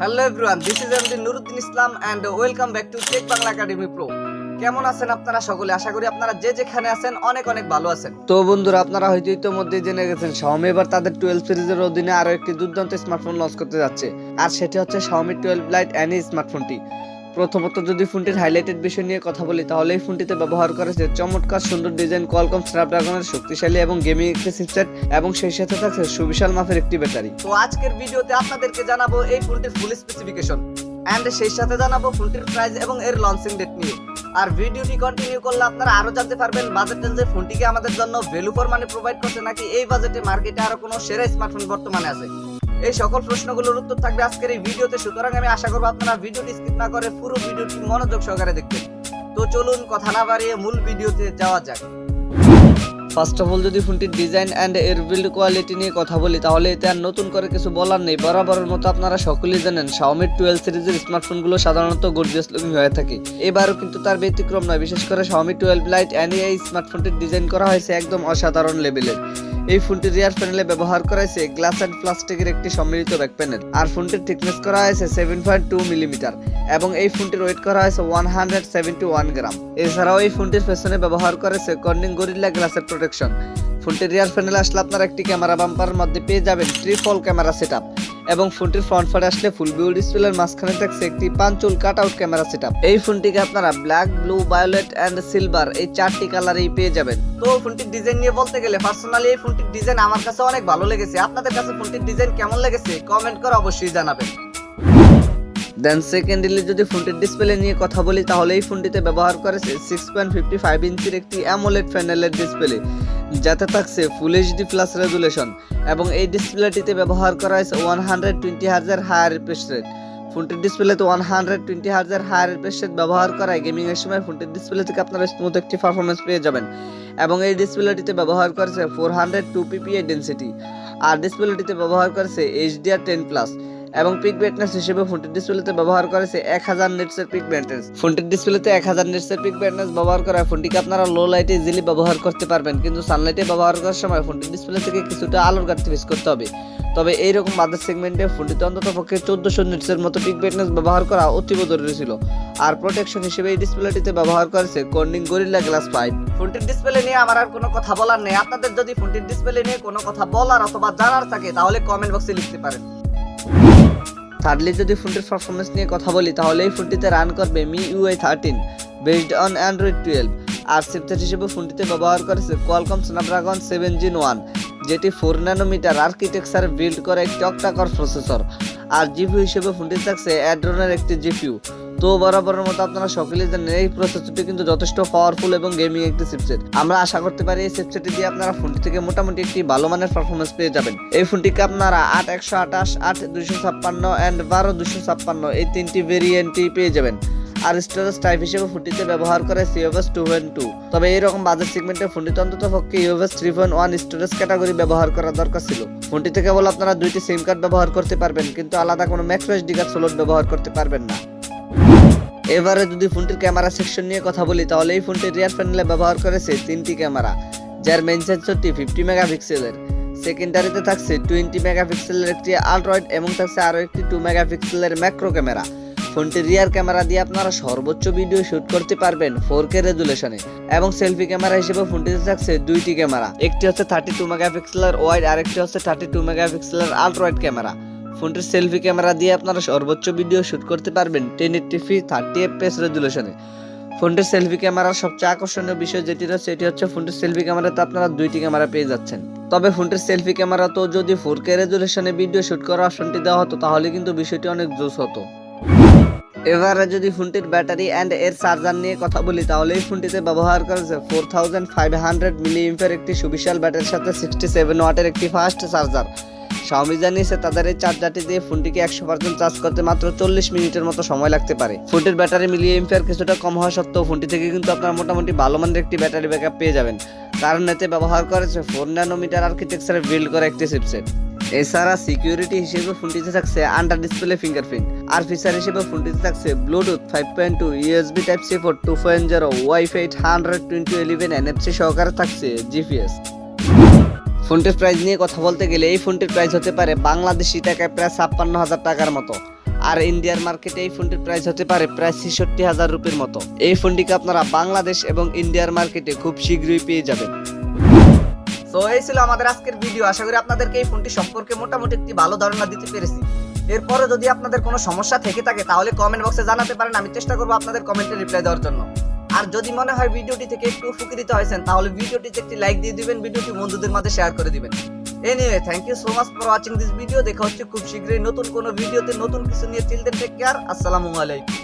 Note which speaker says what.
Speaker 1: Hello everyone, this is MD Nuruddin Islam and welcome back to Tech Bangla Academy Pro. কেমন আছেন আপনারা সকলে? আশা করি আপনারা যে যেখানে আছেন অনেক অনেক ভালো আছেন। তো বন্ধুরা, আপনারা হয়তো ইতিমধ্যে জেনে গেছেন Xiaomi এবার তাদের 12 সিরিজের অধীনে আরো একটি দুর্দান্ত স্মার্টফোন লঞ্চ করতে যাচ্ছে, আর সেটি হচ্ছে Xiaomi 12 Lite এই স্মার্টফোনটি। প্রথমত যদি ফোনটির হাইলাইটেড বিষয় নিয়ে কথা বলি, তাহলে এই ফোনটিতে ব্যবহার করেছে চমৎকার সুন্দর ডিজাইন, কোয়ালকম স্ন্যাপড্রাগনের শক্তিশালী এবং গেমিং একটি চিপসেট, এবং সেই সাথে থাকছে সুবিশাল মাপের একটি ব্যাটারি। তো আজকের ভিডিওতে আপনাদেরকে জানাবো এই ফোনটির ফুল স্পেসিফিকেশন এন্ড সেই সাথে জানাবো ফোনটির প্রাইস এবং এর লঞ্চিং ডেট নিয়ে। আর ভিডিওটি কন্টিনিউ করলে আপনারা আরো জানতে পারবেন বাজেটের যে ফোনটিকে আমাদের জন্য ভ্যালু ফর মানি প্রোভাইড করছে, নাকি এই বাজেটে মার্কেটে আরো কোনো সেরা স্মার্টফোন বর্তমানে আছে। এই সকল প্রশ্নগুলোর উত্তর থাকবে আজকের এই ভিডিওতে, সুতরাং আমি আশা করব আপনারা ভিডিওটি স্কিপ না করে পুরো ভিডিওটি মনোযোগ সহকারে দেখবেন। তো চলুন কথা না বাড়িয়ে মূল ভিডিওতে যাওয়া যাক। ফার্স্ট অফ অল যদি ফোনটির ডিজাইন এন্ড এর বিল্ড কোয়ালিটি নিয়ে কথা বলি, তাহলে এতে আর নতুন করে কিছু বলার নেই। বরাবরের মতো আপনারা সকলেই জানেন Xiaomi 12 সিরিজের স্মার্টফোনগুলো সাধারণত গর্জিয়াস লুকিং হয়ে থাকে। এবারও কিন্তু তার ব্যতিক্রম নয়। বিশেষ করে Xiaomi 12 Lite এই স্মার্টফোনটির ডিজাইন করা হয়েছে একদম অসাধারণ লেভেলের। এই ফোনটির রিয়ার প্যানেলে ব্যবহার করা হয়েছে গ্লাস এন্ড প্লাস্টিকের একটি সম্মিলিত ব্যাক প্যানেল, আর ফোনটির থিকনেস করা হয়েছে 7.2 মিলিমিটার, এবং এই ফোনটির ওয়েট করা হয়েছে 171 গ্রাম। এছাড়াও এই ফোনটির পেছনে ব্যবহার করেছে কর্নিং গরিল্লা গ্লাসের প্রোটেকশন। ফোনটির রিয়ার প্যানেলে আসলে আপনারা একটি ক্যামেরা বাম্পারের মধ্যে পেয়ে যাবেন ট্রিপল ক্যামেরা সেটআপ, এবং ফোনটির ফ্রন্ট ফারে আসলে ফুল ভিউ ডিসপ্লের মাঝখানে থাকছে একটি punch hole cut out camera setup. এই ফোনটিকে আপনারা black, blue, violet and silver এই চারটি কালারেই পেয়ে যাবেন। তো ফোনটির ডিজাইন নিয়ে বলতে গেলে পার্সোনালি এই ফোনটির ডিজাইন আমার কাছে অনেক ভালো লেগেছে। আপনাদের কাছে ফোনটির ডিজাইন কেমন লেগেছে কমেন্ট করে অবশ্যই জানাবেন। দেন সেকেন্ডলি যদি ফোনটির ডিসপ্লে নিয়ে কথা বলি, তাহলে এই ফোনটিতে ব্যবহার করেছে 6.55 ইঞ্চির একটি অ্যামোলেড প্যানেলের ডিসপ্লে, যাতে থাকছে ফুল এইচডি প্লাস রেজুলেশন, এবং এই ডিসপ্লেটিতে ব্যবহার করা হয়েছে 120 হার্জের হায়ার রিফ্রেশ রেট। ফোনটির ডিসপ্লেতে 120 হার্জের হায়ার রিফ্রেশ রেট ব্যবহার করায় গেমিং এর সময় ফোনটির ডিসপ্লে থেকে আপনারা স্মুথ একটি পারফরম্যান্স পেয়ে যাবেন। এবং এই ডিসপ্লেটিতে ব্যবহার করেছে 402 ppi ডেনসিটি, আর ডিসপ্লেটিতে ব্যবহার করেছে HDR10+, এবং পিক ব্রাইটনেস হিসেবে ফোনটির ডিসপ্লেতে ব্যবহার করেছে 1000 নিটসের পিক ব্রাইটনেস। ফোনটির ডিসপ্লেতে 1000 নিটসের পিক ব্রাইটনেস ব্যবহার করায় ফোনটিকে আপনারা লো লাইটে ইজিলি ব্যবহার করতে পারবেন, কিন্তু সানলাইটে ব্যবহার করার সময় ফোনটির ডিসপ্লে থেকে কিছুটা আলোর ঘাটতি ফেস করতে হবে। তবে এইরকম বাজেট সেগমেন্টে ফোনটিতে অন্তত পক্ষে 1400 নিটসের মতো পিক ব্রাইটনেস ব্যবহার করা অতীব জরুরি ছিল। আর প্রোটেকশন হিসেবে এই ডিসপ্লেটিতে ব্যবহার করেছে কর্নিং গরিল্লা গ্লাস 5। ফোনটির ডিসপ্লে নিয়ে আমার আর কোনো কথা বলার নেই। আপনাদের যদি ফোনটির ডিসপ্লে নিয়ে কোনো কথা বলার অথবা জানার থাকে, তাহলে কমেন্ট বক্সে লিখতে পারেন। থার্ডলি যদি ফোনটির পারফরমেন্স নিয়ে কথা বলি, তাহলে এই ফোনটিতে রান করবে MIUI 13 বেসড অন Android 12, আর চিপসেট হিসেবে ফোনটিতে ব্যবহার করেছে কোয়ালকম স্ন্যাপড্রাগন 7 Gen 1, যেটি 4 ন্যানোমিটার আর্কিটেকচারে বিল্ড করা একটি অক্টা-কোর প্রসেসর, আর জিপিইউ হিসেবে ফোনটিতে থাকছে অ্যাড্রনের একটি জিপিইউ। তো বরাবরের মতো আপনারা সকলেই জানেন এই প্রসেসরটি কিন্তু যথেষ্ট পাওয়ারফুল এবং গেমিং একটি চিপসেট। আমরা আশা করতে পারি এই চিপসেটটি দিয়ে আপনারা ফোনটি থেকে মোটামুটি একটি ভালো মানের পারফরম্যান্স পেয়ে যাবেন। এই ফোনটিকে আপনারা 8128, 8256 এন্ড 12256 এই তিনটি ভেরিয়েন্টই পেয়ে যাবেন। আর স্টোরেজ টাইপ হিসেবে ফোনটিতে ব্যবহার করে UFS 2.2। তবে এইরকম বাজেট সেগমেন্টে ফোনটিতে অন্তত পক্ষে UFS 3.1 স্টোরেজ ক্যাটাগরি ব্যবহার করা দরকার ছিল। ফোনটিতে কেবল আপনারা দুইটি সিম কার্ড ব্যবহার করতে পারবেন, কিন্তু আলাদা কোনো ম্যাক্রোএসডি কার্ড স্লট ব্যবহার করতে পারবেন না। এবারে যদি ফোনটির ক্যামেরা সেকশন নিয়ে কথা বলি, তাহলে এই ফোনটির রিয়ার প্যানেলে ব্যবহার করেছে 3টি ক্যামেরা, যার মেইন সেন্সরটি 50 মেগাপিক্সেলের। সেকেন্ডারিতে থাকছে 20 মেগাপিক্সেলের একটি আল্ট্রাওয়াইড, এবং থাকছে আরও একটি 2 মেগাপিক্সেলের ম্যাক্রো ক্যামেরা। ফোনটির রিয়ার ক্যামেরা দিয়ে আপনারা সর্বোচ্চ ভিডিও শুট করতে পারবেন 4K রেজুলেশনে, এবং সেলফি ক্যামেরা হিসেবে ফোনটিতে থাকছে দুইটি ক্যামেরা, একটি হচ্ছে 32 মেগাপিক্সেলের ওয়াইড, আর একটি হচ্ছে 32 মেগাপিক্সেলের আল্ট্রাওয়াইড ক্যামেরা। ফোনটির সেলফি ক্যামেরা দিয়ে আপনারা সর্বোচ্চ ভিডিও শুট করতে পারবেন 1080p 30fps রেজুলেশনে। ফোনটির সেলফি ক্যামেরার সবচেয়ে আকর্ষণীয় বিষয় যেটি রয়েছে, সেটি হচ্ছে ফোনটির সেলফি ক্যামেরাতে আপনারা দুইটি ক্যামেরা পেয়ে যাচ্ছেন। তবে ফোনটির সেলফি ক্যামেরা তো যদি 4K রেজুলেশনে ভিডিও শুট করার অপশনটি দেওয়া হতো, তাহলে কিন্তু বিষয়টি অনেক জোস হতো। এবারে যদি ফোনটির ব্যাটারি এন্ড এর চার্জার নিয়ে কথা বলি, তাহলে এই ফোনটিতে ব্যবহার করেছে 4500 মিলিঅ্যাম্পিয়ার একটি সুবিশাল ব্যাটারির সাথে 67 ওয়াটের একটি ফাস্ট চার্জার। Xiaomi জানিয়েছে তাদের এই চার্জারটি দিয়ে ফোনটিকে 100% চার্জ করতে মাত্র 40 মিনিটের মতো সময় লাগতে পারে। ফোনটির ব্যাটারি মিলিঅ্যাম্পিয়ার কিছুটা কম হওয়া সত্ত্বেও ফোনটি থেকে কিন্তু আপনারা মোটামুটি ভালো মানের একটি ব্যাটারি ব্যাকআপ পেয়ে যাবেন, কারণ এতে ব্যবহার করেছে 4 ন্যানোমিটার আর্কিটেকচারে বিল্ড করা একটি চিপসেট। এছাড়া সিকিউরিটি হিসেবে ফোনটিতে থাকছে আন্ডার ডিসপ্লে ফিঙ্গারপ্রিন্ট, আর ফিচার হিসেবে ফোনটিতে থাকছে Bluetooth 5.2, USB Type-C port 2.0, wifi 12011 NFC সহকারে থাকছে GPS। ফোনটির প্রাইস নিয়ে কথা বলতে গেলে এই ফোনটির প্রাইস হতে পারে বাংলাদেশি টাকায় প্রায় 56,000 টাকার মতো, আর ইন্ডিয়ার মার্কেটে এই ফোনটির প্রাইস হতে পারে প্রায় ৬৬,০০০ রুপির মতো। এই ফোনটিকে আপনারা বাংলাদেশ এবং ইন্ডিয়ার মার্কেটে খুব শীঘ্রই পেয়ে যাবেন। তো এই ছিল আমাদের আজকের ভিডিও। আশা করি আপনাদেরকে এই ফোনটি সম্পর্কে মোটামুটি একটি ভালো ধারণা দিতে পেরেছি। এরপরে যদি আপনাদের কোনো সমস্যা থেকে থাকে তাহলে কমেন্ট বক্সে জানাতে পারেন, আমি চেষ্টা করবো আপনাদের কমেন্টে রিপ্লাই দেওয়ার জন্য। আর যদি মনে হয় ভিডিওটি থেকে একটু উপকৃত হয়েছেন তাহলে ভিডিওটিতে একটি লাইক দিয়ে দিবেন, ভিডিওটি বন্ধুদের মাঝে শেয়ার করে দিবেন। Anyway, thank you so much for watching this video. দেখা হচ্ছে খুব শীঘ্রই নতুন কোনো ভিডিওতে নতুন কিছু নিয়ে। টিল দেন টেক কেয়ার, আসসালামু আলাইকুম।